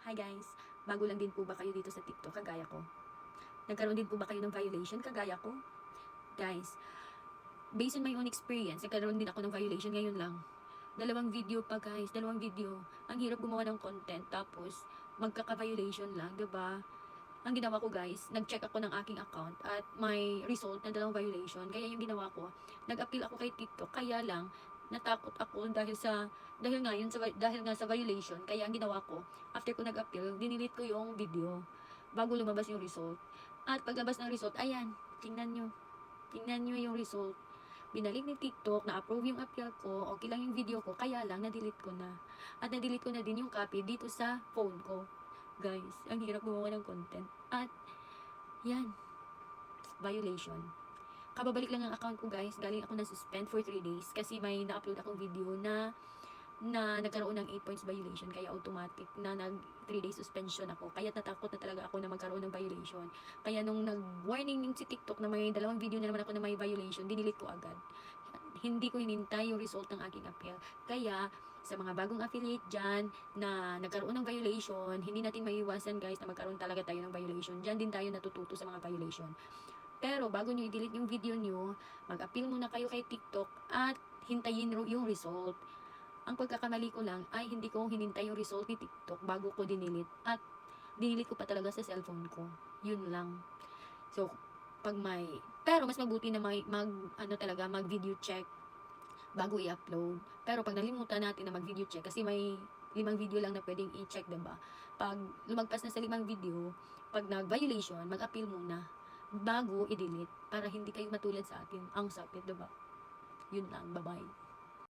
Hi guys, bago lang din po ba kayo dito sa TikTok kagaya ko? Nagkaroon din po ba kayo ng violation kagaya ko? Guys, based on my own experience, nagkaroon din ako ng violation ngayon lang. Dalawang video pa guys, dalawang video. Ang hirap gumawa ng content tapos magkaka-violation lang, 'di ba? Ang ginawa ko guys, nag-check ako ng aking account at may result na dalawang violation. Kaya yung ginawa ko, nag-appeal ako kay TikTok. Kaya lang, natakot ako dahil nga sa violation. Kaya ang ginawa ko, after ko nag-appeal, dinilit ko yung video bago lumabas yung result. At paglabas ng result, ayan, tingnan nyo. Tingnan nyo yung result. Binalik ni TikTok, na-approve yung appeal ko, okay lang yung video ko, kaya lang, na-delete ko na. At na-delete ko na din yung copy dito sa phone ko. Guys, ang hirap gumawa ng content. At, yan, violation. Kababalik lang ang account ko guys, galing ako na-suspend for 3 days kasi may na-upload akong video na nagkaroon ng 8 points violation, kaya automatic na nag 3 days suspension ako. Kaya natakot na talaga ako na magkaroon ng violation. Kaya nung nag-warning yung si TikTok na may dalawang video na naman ako na may violation, dinilit ko agad. Hindi ko hinintay yung result ng aking appeal. Kaya sa mga bagong affiliate dyan na nagkaroon ng violation, hindi natin maiiwasan guys na magkaroon talaga tayo ng violation. Dyan din tayo natututo sa mga violation. Pero bago nyo i-delete yung video nyo, mag-appeal muna kayo kay TikTok at hintayin yung result. Ang pagkakamali ko lang ay hindi ko hinintay yung result ni TikTok bago ko dinilit. At dinilit ko pa talaga sa cellphone ko. Yun lang. So, pero mas mabuti na mag video check bago i-upload. Pero pag nalimutan natin na mag video check, kasi may 5 video lang na pwedeng i-check, diba? Pag lumagpas na sa 5 video, pag nag-violation, mag-appeal muna bago i-delete para hindi kayo matulad sa akin. Ang sakit, diba? Yun lang. Bye-bye.